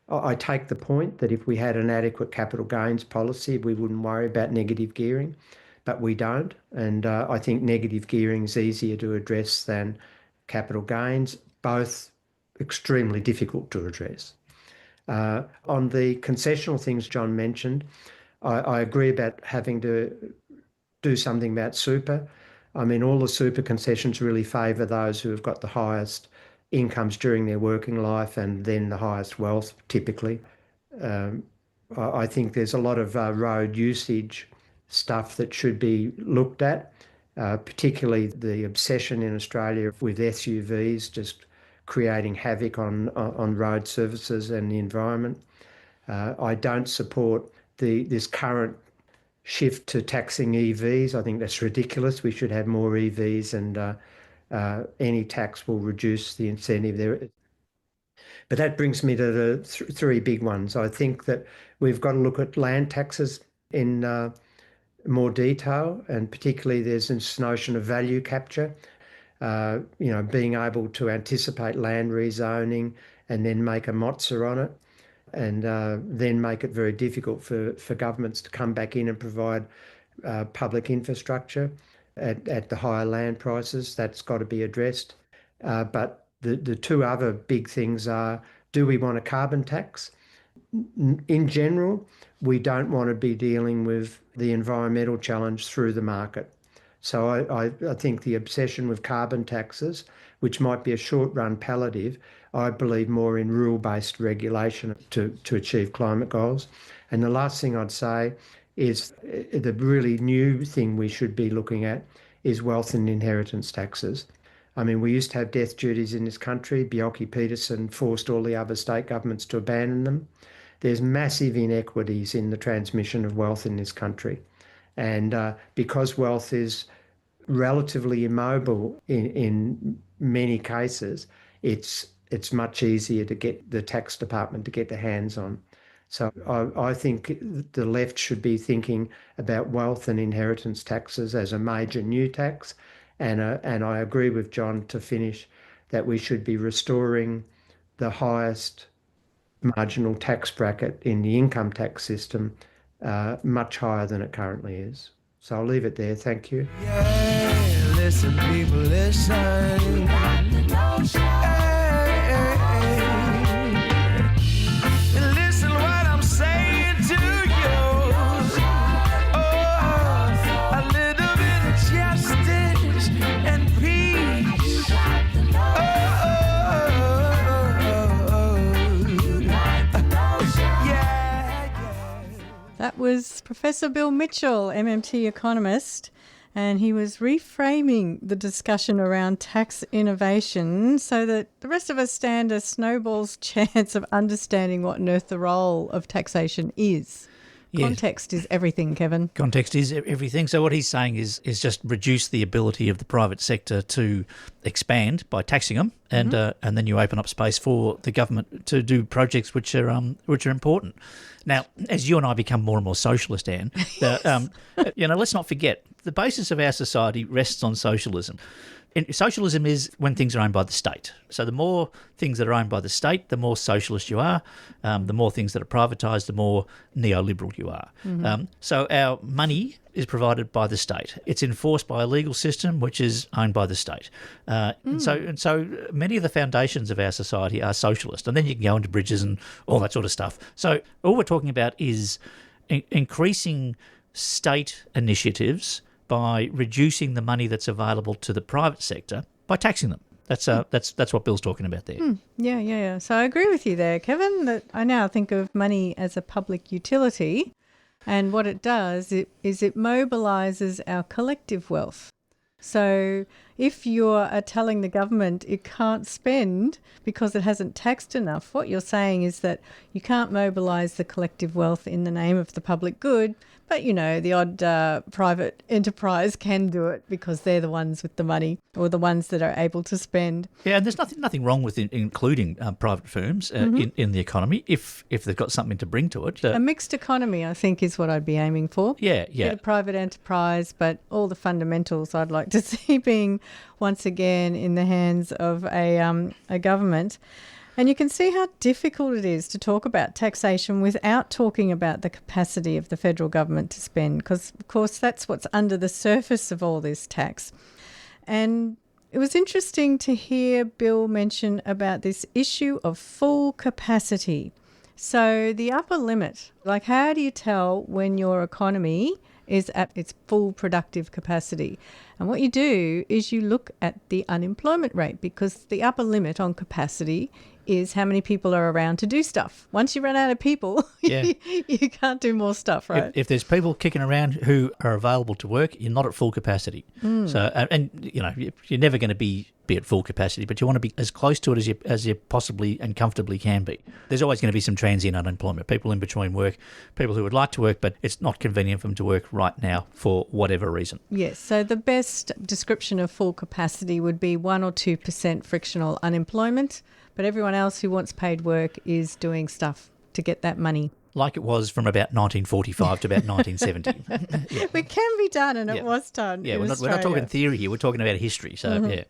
I take the point that if we had an adequate capital gains policy, we wouldn't worry about negative gearing, but we don't. And I think negative gearing is easier to address than capital gains, both extremely difficult to address. On the concessional things John mentioned, I agree about having to do something about super. I mean, all the super concessions really favour those who have got the highest incomes during their working life and then the highest wealth, typically. I think there's a lot of road usage stuff that should be looked at, particularly the obsession in Australia with SUVs just creating havoc on road surfaces and the environment. I don't support this current shift to taxing EVs. I think that's ridiculous. We should have more EVs, and any tax will reduce the incentive there. But that brings me to the three big ones. I think that we've got to look at land taxes in more detail, and particularly there's this notion of value capture. Being able to anticipate land rezoning and then make a mozza on it, and then make it very difficult for governments to come back in and provide public infrastructure at the higher land prices. That's got to be addressed. But the two other big things are, do we want a carbon tax? In general, we don't want to be dealing with the environmental challenge through the market. So I think the obsession with carbon taxes, which might be a short-run palliative, I believe more in rule-based regulation to achieve climate goals. And the last thing I'd say is the really new thing we should be looking at is wealth and inheritance taxes. I mean, we used to have death duties in this country. Bjelke-Petersen forced all the other state governments to abandon them. There's massive inequities in the transmission of wealth in this country. And because wealth is relatively immobile in many cases, it's much easier to get the tax department to get their hands on. So I think the left should be thinking about wealth and inheritance taxes as a major new tax. And I agree with John, to finish, that we should be restoring the highest marginal tax bracket in the income tax system much higher than it currently is. So I'll leave it there. Thank you. Yeah, listen, people, listen. Listen what I'm saying to you. Oh, a little bit of justice and peace. That was Professor Bill Mitchell, MMT economist, and he was reframing the discussion around tax innovation so that the rest of us stand a snowball's chance of understanding what on earth the role of taxation is. Yes. Context is everything, Kevin. Context is everything. So what he's saying is just reduce the ability of the private sector to expand by taxing them, and then you open up space for the government to do projects which are important. Now, as you and I become more and more socialist, Anne, let's not forget the basis of our society rests on socialism. Socialism is when things are owned by the state. So the more things that are owned by the state, the more socialist you are. The more things that are privatised, the more neoliberal you are. Mm-hmm. So our money is provided by the state. It's enforced by a legal system which is owned by the state. And so many of the foundations of our society are socialist. And then you can go into bridges and all that sort of stuff. So all we're talking about is increasing state initiatives by reducing the money that's available to the private sector by taxing them. That's what Bill's talking about there. Yeah. So I agree with you there, Kevin, that I now think of money as a public utility, and what it does is it mobilises our collective wealth. So if you're telling the government it can't spend because it hasn't taxed enough, what you're saying is that you can't mobilise the collective wealth in the name of the public good, but, the odd private enterprise can do it because they're the ones with the money or the ones that are able to spend. Yeah, and there's nothing wrong with including private firms in the economy if they've got something to bring to it. A mixed economy, I think, is what I'd be aiming for. Yeah. Get a private enterprise, but all the fundamentals I'd like to see being once again in the hands of a government. And you can see how difficult it is to talk about taxation without talking about the capacity of the federal government to spend, because, of course, that's what's under the surface of all this tax. And it was interesting to hear Bill mention about this issue of full capacity. So the upper limit, like how do you tell when your economy is at its full productive capacity? And what you do is you look at the unemployment rate, because the upper limit on capacity is how many people are around to do stuff. Once you run out of people, you can't do more stuff, right? If there's people kicking around who are available to work, you're not at full capacity. So, and you know, you're never going to be at full capacity, but you want to be as close to it as you possibly and comfortably can be. There's always going to be some transient unemployment, people in between work, people who would like to work, but it's not convenient for them to work right now for whatever reason. Yes, so the best description of full capacity would be 1 or 2% frictional unemployment, but everyone else who wants paid work is doing stuff to get that money. Like it was from about 1945 to about 1970. Yeah. It can be done, and it was done. Yeah, we're not talking theory here. We're talking about history. So, yeah.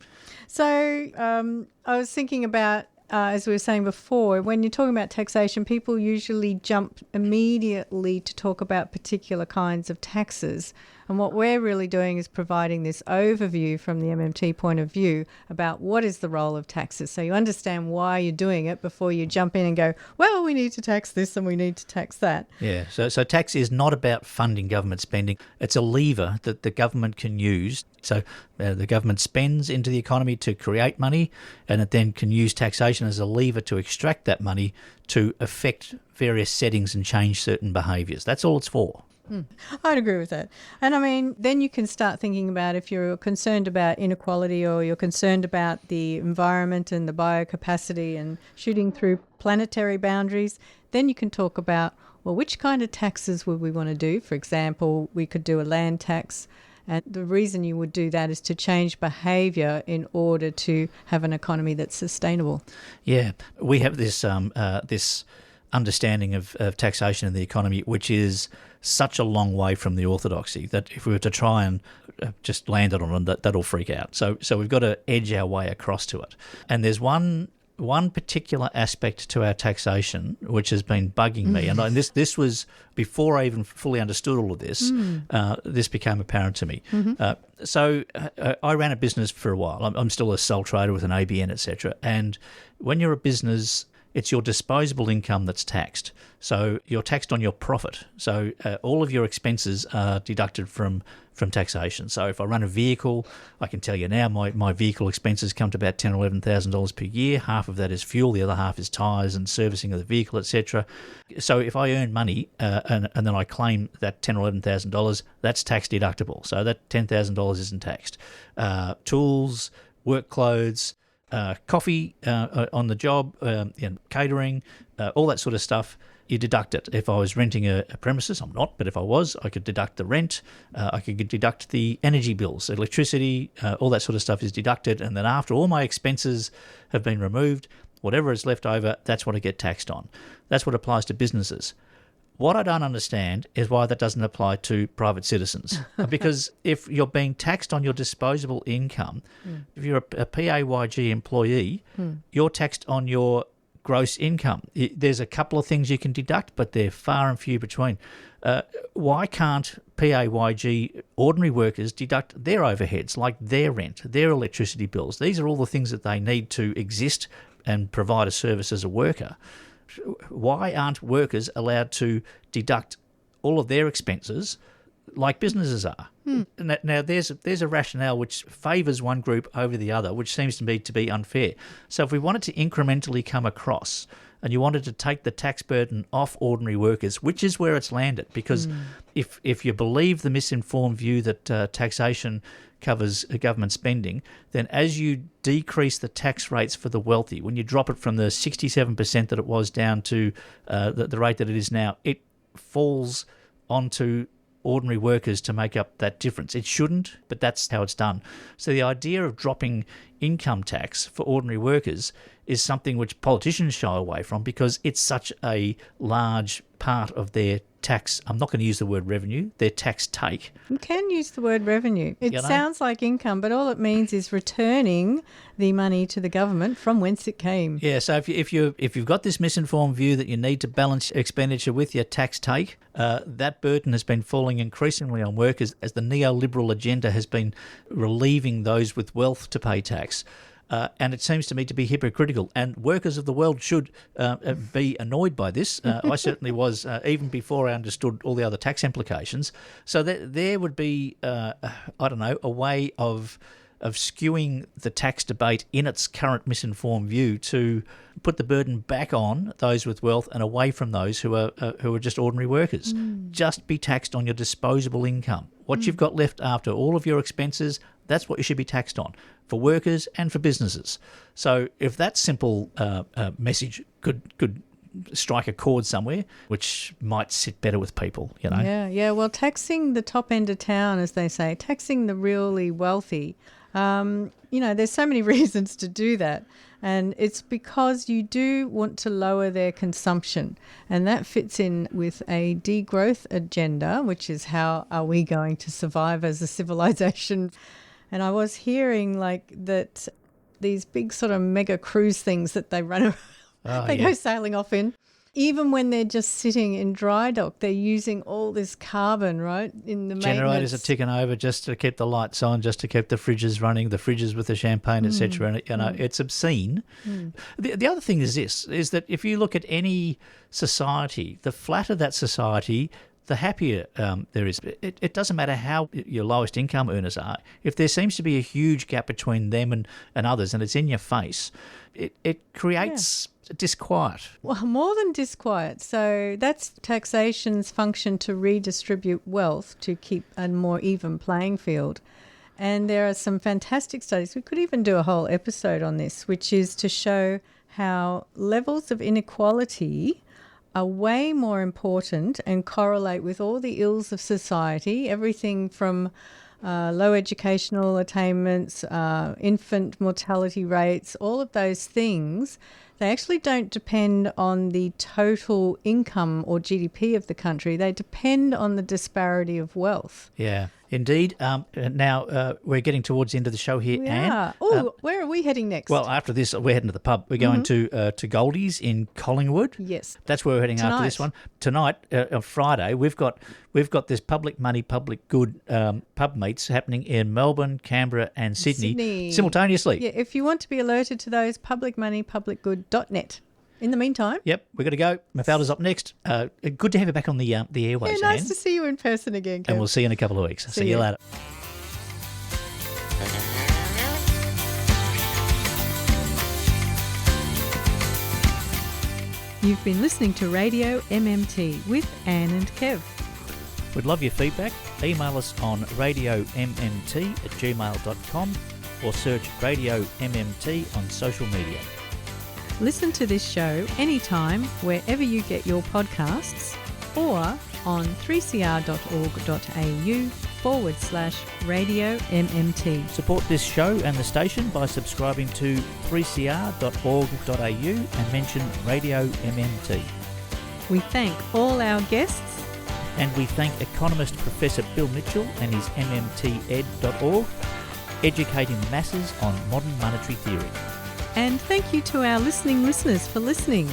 So I was thinking about, as we were saying before, when you're talking about taxation, people usually jump immediately to talk about particular kinds of taxes. And what we're really doing is providing this overview from the MMT point of view about what is the role of taxes. So you understand why you're doing it before you jump in and go, well, we need to tax this and we need to tax that. Yeah, so tax is not about funding government spending. It's a lever that the government can use. So the government spends into the economy to create money, and it then can use taxation as a lever to extract that money to affect various settings and change certain behaviours. That's all it's for. I'd agree with that. And I mean, then you can start thinking about if you're concerned about inequality or you're concerned about the environment and the biocapacity and shooting through planetary boundaries, then you can talk about, well, which kind of taxes would we want to do? For example, we could do a land tax. And the reason you would do that is to change behaviour in order to have an economy that's sustainable. Yeah, we have this this understanding of taxation in the economy, which is such a long way from the orthodoxy that if we were to try and just land it on them, that'll freak out. So we've got to edge our way across to it. And there's one particular aspect to our taxation which has been bugging me, and this was before I even fully understood all of this. This became apparent to me. So I ran a business for a while. I'm still a sole trader with an ABN, etc. And when you're a business, it's your disposable income that's taxed. So you're taxed on your profit. So all of your expenses are deducted from taxation. So if I run a vehicle, I can tell you now my vehicle expenses come to about $10,000 or $11,000 per year. Half of that is fuel, the other half is tyres and servicing of the vehicle, etc. So if I earn money and then I claim that $10,000 or $11,000, that's tax deductible. So that $10,000 isn't taxed. Tools, work clothes, coffee on the job, catering, all that sort of stuff, you deduct it. If I was renting a premises, I'm not, but if I was, I could deduct the rent, I could deduct the energy bills, electricity, all that sort of stuff is deducted, and then after all my expenses have been removed, whatever is left over, that's what I get taxed on. That's what applies to businesses. What I don't understand is why that doesn't apply to private citizens. Because if you're being taxed on your disposable income, if you're a PAYG employee, you're taxed on your gross income. There's a couple of things you can deduct, but they're far and few between. Why can't PAYG ordinary workers deduct their overheads, like their rent, their electricity bills? These are all the things that they need to exist and provide a service as a worker. Why aren't workers allowed to deduct all of their expenses like businesses are? Now, there's a rationale which favours one group over the other, which seems to me to be unfair. So if we wanted to incrementally come across and you wanted to take the tax burden off ordinary workers, which is where it's landed, because if you believe the misinformed view that taxation covers government spending, then as you decrease the tax rates for the wealthy, when you drop it from the 67% that it was down to the rate that it is now, it falls onto ordinary workers to make up that difference. It shouldn't, but that's how it's done. So the idea of dropping income tax for ordinary workers is something which politicians shy away from because it's such a large part of their tax. I'm not going to use the word revenue, their tax take. You can use the word revenue. It sounds like income, but all it means is returning the money to the government from whence it came. Yeah, so if you've got this misinformed view that you need to balance expenditure with your tax take, that burden has been falling increasingly on workers as the neoliberal agenda has been relieving those with wealth to pay tax. And it seems to me to be hypocritical. And workers of the world should be annoyed by this. I certainly was, even before I understood all the other tax implications. So that there would be, a way of skewing the tax debate in its current misinformed view to put the burden back on those with wealth and away from those who are just ordinary workers. Just be taxed on your disposable income. What you've got left after all of your expenses, that's what you should be taxed on for workers and for businesses. So if that simple message could strike a chord somewhere, which might sit better with people, you know. Yeah. Well, taxing the top end of town, as they say, taxing the really wealthy. There's so many reasons to do that. And it's because you do want to lower their consumption. And that fits in with a degrowth agenda, which is how are we going to survive as a civilization. And I was hearing that these big sort of mega cruise things that they run around, go sailing off in. Even when they're just sitting in dry dock, they're using all this carbon, right, in the generators maintenance. Are ticking over just to keep the lights on, just to keep the fridges running, the fridges with the champagne, etc. And it's obscene. The other thing is this: is that if you look at any society, the flatter that society, the happier there is. It doesn't matter how your lowest income earners are. If there seems to be a huge gap between them and others, and it's in your face, it creates disquiet. Well, more than disquiet. So that's taxation's function to redistribute wealth to keep a more even playing field. And there are some fantastic studies. We could even do a whole episode on this, which is to show how levels of inequality are way more important and correlate with all the ills of society, everything from low educational attainments, infant mortality rates, all of those things. They actually don't depend on the total income or GDP of the country. They depend on the disparity of wealth. Yeah, indeed. Now, we're getting towards the end of the show here, Anne. Oh, where are we heading next? Well, after this, we're heading to the pub. We're going to Goldie's in Collingwood. Yes. That's where we're heading after this one. Tonight, on Friday, we've got this public money, public good pub meets happening in Melbourne, Canberra and Sydney simultaneously. Yeah, if you want to be alerted to those, publicmoneypublicgood.net. In the meantime... Yep, we're going to go. Mafalda's up next. Good to have you back on the airwaves, Yeah, nice Anne. to see you in person again, Kev. And we'll see you in a couple of weeks. See you later. You've been listening to Radio MMT with Anne and Kev. We'd love your feedback. Email us on radiommt@gmail.com or search Radio MMT on social media. Listen to this show anytime wherever you get your podcasts or on 3cr.org.au/Radio MMT. Support this show and the station by subscribing to 3cr.org.au and mention Radio MMT. We thank all our guests. And we thank economist Professor Bill Mitchell and his mmted.org, educating the masses on modern monetary theory. And thank you to our listeners for listening.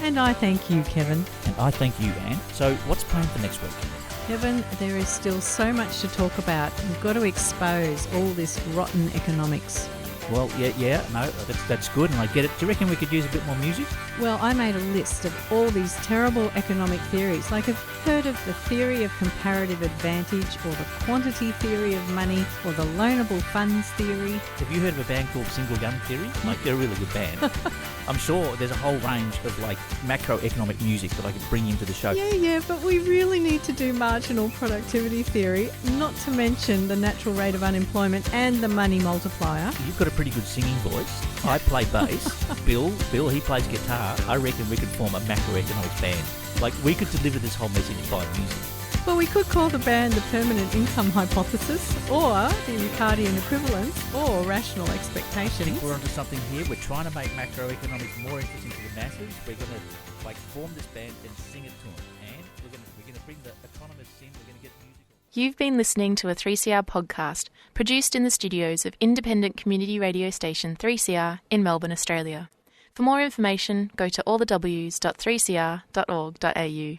And I thank you, Kevin. And I thank you, Anne. So what's planned for next week? Kevin, there is still so much to talk about. We've got to expose all this rotten economics. Well, no, that's good, and I get it. Do you reckon we could use a bit more music? Well, I made a list of all these terrible economic theories. Like, I've heard of the theory of comparative advantage, or the quantity theory of money, or the loanable funds theory. Have you heard of a band called Single Gun Theory? Like, they're a really good band. I'm sure there's a whole range of, macroeconomic music that I could bring into the show. Yeah, but we really need to do marginal productivity theory, not to mention the natural rate of unemployment and the money multiplier. You've got a pretty good singing voice. I play bass. Bill, he plays guitar. I reckon we could form a macroeconomics band. We could deliver this whole message by music. Well, we could call the band the permanent income hypothesis, or the Ricardian equivalence, or rational expectations. I think we're onto something here. We're trying to make macroeconomics more interesting to the masses. We're going to form this band and sing it to them, and we're going to bring the economists in. We're going to get musical. You've been listening to a 3CR podcast produced in the studios of independent community radio station 3CR in Melbourne, Australia. For more information, go to allthews.3cr.org.au.